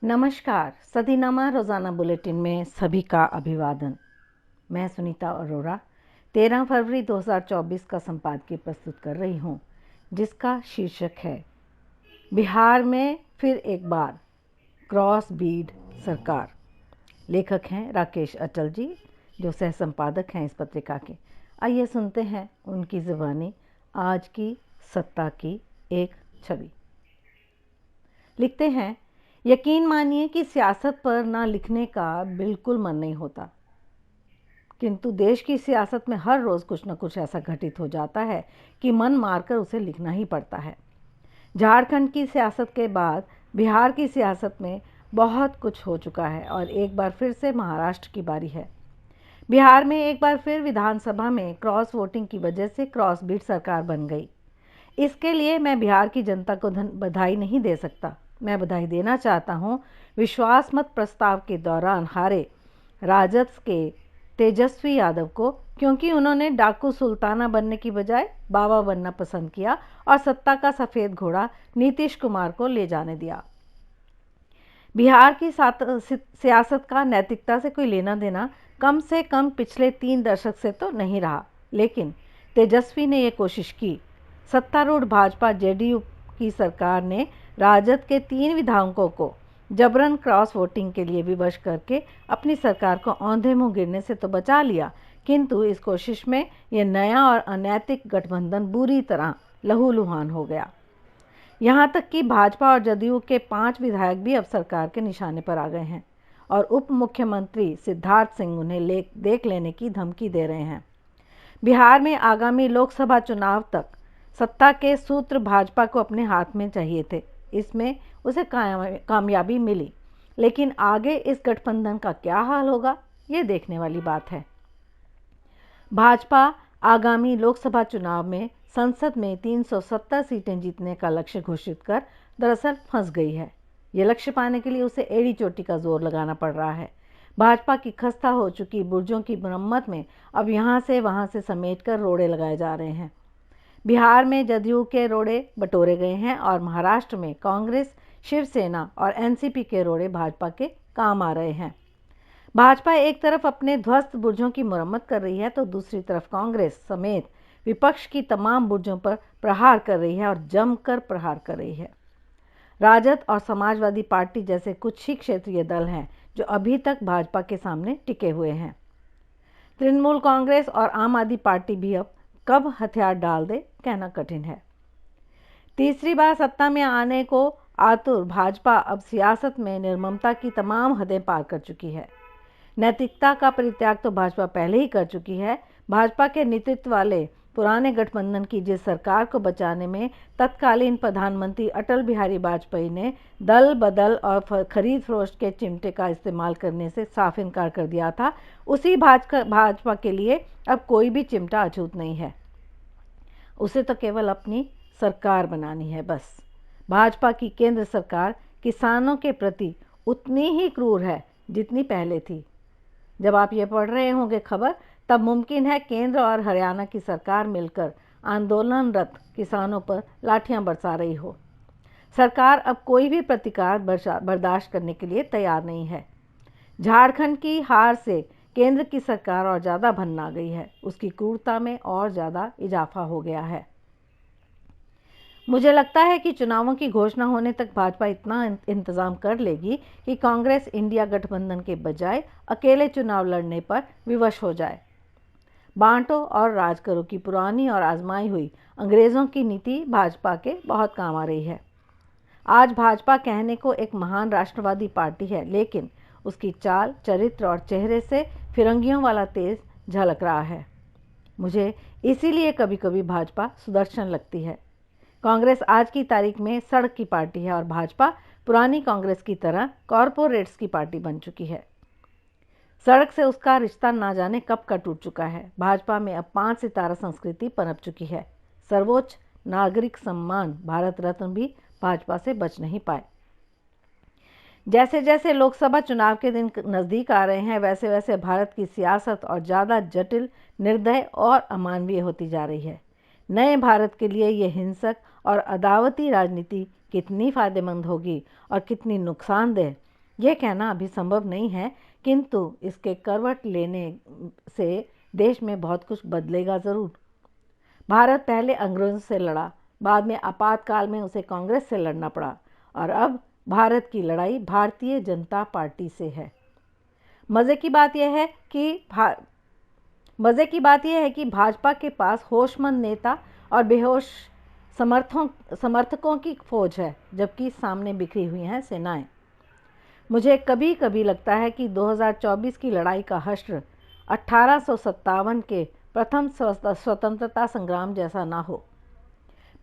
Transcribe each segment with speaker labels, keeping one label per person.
Speaker 1: नमस्कार। सदीनामा रोज़ाना बुलेटिन में सभी का अभिवादन। मैं सुनीता अरोरा 13 फरवरी 2024 का संपादकीय प्रस्तुत कर रही हूँ, जिसका शीर्षक है बिहार में फिर एक बार क्रॉस बीड सरकार। लेखक हैं राकेश अटल जी, जो सह संपादक हैं इस पत्रिका के। आइए सुनते हैं उनकी ज़ुबानी आज की सत्ता की एक छवि। लिखते हैं, यकीन मानिए कि सियासत पर ना लिखने का बिल्कुल मन नहीं होता, किंतु देश की सियासत में हर रोज़ कुछ न कुछ ऐसा घटित हो जाता है कि मन मारकर उसे लिखना ही पड़ता है। झारखंड की सियासत के बाद बिहार की सियासत में बहुत कुछ हो चुका है और एक बार फिर से महाराष्ट्र की बारी है। बिहार में एक बार फिर विधानसभा में क्रॉस वोटिंग की वजह से क्रॉस बीट सरकार बन गई। इसके लिए मैं बिहार की जनता को बधाई नहीं दे सकता। मैं बधाई देना चाहता हूँ विश्वास मत प्रस्ताव के दौरान हारे राजद के तेजस्वी यादव को, क्योंकि उन्होंने डाकू सुल्ताना बनने की बजाय बाबा बनना पसंद किया और सत्ता का सफ़ेद घोड़ा नीतीश कुमार को ले जाने दिया। बिहार की सियासत का नैतिकता से कोई लेना देना कम से कम पिछले 3 दशक से तो नहीं रहा, लेकिन तेजस्वी ने ये कोशिश की। सत्तारूढ़ भाजपा जेडीयू की सरकार ने राजद के 3 विधायकों को जबरन क्रॉस वोटिंग के लिए विवश करके अपनी सरकार को औंधे मुंह गिरने से तो बचा लिया, किंतु इस कोशिश में यह नया और अनैतिक गठबंधन बुरी तरह लहूलुहान हो गया। यहाँ तक कि भाजपा और जदयू के 5 विधायक भी अब सरकार के निशाने पर आ गए हैं और उप मुख्यमंत्री सिद्धार्थ सिंह उन्हें देख लेने की धमकी दे रहे हैं। बिहार में आगामी लोकसभा चुनाव तक सत्ता के सूत्र भाजपा को अपने हाथ में चाहिए थे। इसमें उसे कामयाबी मिली, लेकिन आगे इस गठबंधन का क्या हाल होगा, ये देखने वाली बात है। भाजपा आगामी लोकसभा चुनाव में संसद में 370 सीटें जीतने का लक्ष्य घोषित कर दरअसल फंस गई है। ये लक्ष्य पाने के लिए उसे एड़ी चोटी का जोर लगाना पड़ रहा है। भाजपा की खस्ता हो चुकी बुर्जों की मरम्मत में अब यहाँ से वहाँ से समेटकर रोड़े लगाए जा रहे हैं। बिहार में जदयू के रोड़े बटोरे गए हैं और महाराष्ट्र में कांग्रेस, शिवसेना और एनसीपी के रोड़े भाजपा के काम आ रहे हैं। भाजपा एक तरफ अपने ध्वस्त बुर्जों की मरम्मत कर रही है तो दूसरी तरफ कांग्रेस समेत विपक्ष की तमाम बुर्जों पर प्रहार कर रही है और जमकर प्रहार कर रही है। राजद और समाजवादी पार्टी जैसे कुछ ही क्षेत्रीय दल हैं जो अभी तक भाजपा के सामने टिके हुए हैं। तृणमूल कांग्रेस और आम आदमी पार्टी भी अब कब हथियार डाल दे, कहना कठिन है। तीसरी बार सत्ता में आने को आतुर भाजपा अब सियासत में निर्ममता की तमाम हदें पार कर चुकी है। नैतिकता का परित्याग तो भाजपा पहले ही कर चुकी है। भाजपा के नेतृत्व वाले पुराने गठबंधन की जिस सरकार को बचाने में तत्कालीन प्रधानमंत्री अटल बिहारी वाजपेयी ने दल बदल और खरीद फरोख्त के चिमटे का इस्तेमाल करने से साफ इनकार कर दिया था, उसी भाजपा के लिए अब कोई भी चिमटा अछूत नहीं है। उसे तो केवल अपनी सरकार बनानी है बस। भाजपा की केंद्र सरकार किसानों के प्रति उतनी ही क्रूर है जितनी पहले थी। जब आप ये पढ़ रहे होंगे खबर, तब मुमकिन है केंद्र और हरियाणा की सरकार मिलकर आंदोलनरत किसानों पर लाठियां बरसा रही हो। सरकार अब कोई भी प्रतिकार बर्दाश्त करने के लिए तैयार नहीं है। झारखंड की हार से केंद्र की सरकार और ज़्यादा भन्ना गई है, उसकी क्रूरता में और ज़्यादा इजाफा हो गया है। मुझे लगता है कि चुनावों की घोषणा होने तक भाजपा इतना इंतजाम कर लेगी कि कांग्रेस इंडिया गठबंधन के बजाय अकेले चुनाव लड़ने पर विवश हो जाए। बांटो और राज करो की पुरानी और आजमाई हुई अंग्रेज़ों की नीति भाजपा के बहुत काम आ रही है। आज भाजपा कहने को एक महान राष्ट्रवादी पार्टी है, लेकिन उसकी चाल, चरित्र और चेहरे से फिरंगियों वाला तेज झलक रहा है। मुझे इसीलिए कभी कभी भाजपा सुदर्शन लगती है। कांग्रेस आज की तारीख में सड़क की पार्टी है और भाजपा पुरानी कांग्रेस की तरह कॉरपोरेट्स की पार्टी बन चुकी है। सड़क से उसका रिश्ता ना जाने कब का टूट चुका है। भाजपा में अब 5 सितारा संस्कृति पनप चुकी है। सर्वोच्च नागरिक सम्मान भारत रत्न भी भाजपा से बच नहीं पाए। जैसे जैसे लोकसभा चुनाव के दिन नज़दीक आ रहे हैं, वैसे वैसे भारत की सियासत और ज़्यादा जटिल, निर्दय और अमानवीय होती जा रही है। नए भारत के लिए ये हिंसक और अदावती राजनीति कितनी फ़ायदेमंद होगी और कितनी नुकसानदेह, यह कहना अभी संभव नहीं है, किंतु इसके करवट लेने से देश में बहुत कुछ बदलेगा ज़रूर। भारत पहले अंग्रेज़ों से लड़ा, बाद में आपातकाल में उसे कांग्रेस से लड़ना पड़ा और अब भारत की लड़ाई भारतीय जनता पार्टी से है। मज़े की बात यह है कि भाजपा के पास होशमंद नेता और बेहोश समर्थकों की फौज है, जबकि सामने बिखरी हुई हैं सेनाएं। मुझे कभी कभी लगता है कि 2024 की लड़ाई का हश्र 1857 के प्रथम स्वतंत्रता संग्राम जैसा ना हो।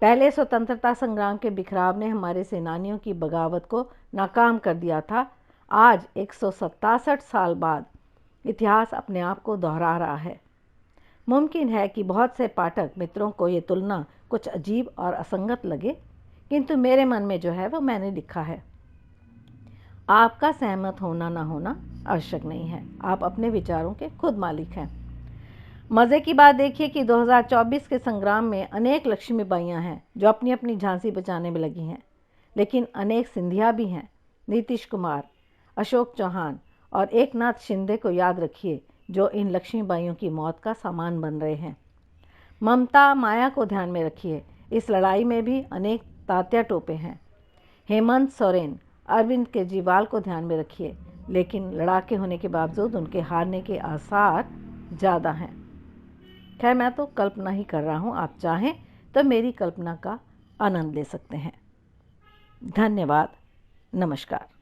Speaker 1: पहले स्वतंत्रता संग्राम के बिखराव ने हमारे सेनानियों की बगावत को नाकाम कर दिया था। आज 167 साल बाद इतिहास अपने आप को दोहरा रहा है। मुमकिन है कि बहुत से पाठक मित्रों को ये तुलना कुछ अजीब और असंगत लगे, किंतु मेरे मन में जो है वो मैंने लिखा है। आपका सहमत होना ना होना आवश्यक नहीं है, आप अपने विचारों के खुद मालिक हैं। मज़े की बात देखिए कि 2024 के संग्राम में अनेक लक्ष्मीबाइयाँ हैं जो अपनी अपनी झांसी बचाने में लगी हैं, लेकिन अनेक सिंधिया भी हैं। नीतीश कुमार, अशोक चौहान और एकनाथ शिंदे को याद रखिए, जो इन लक्ष्मीबाइयों की मौत का सामान बन रहे हैं। ममता, माया को ध्यान में रखिए, इस लड़ाई में भी अनेक तात्या टोपे हैं। हेमंत सोरेन, अरविंद केजरीवाल को ध्यान में रखिए, लेकिन लड़ाके होने के बावजूद उनके हारने के आसार ज़्यादा हैं। खैर, मैं तो कल्पना ही कर रहा हूँ, आप चाहें तो मेरी कल्पना का आनंद ले सकते हैं। धन्यवाद, नमस्कार।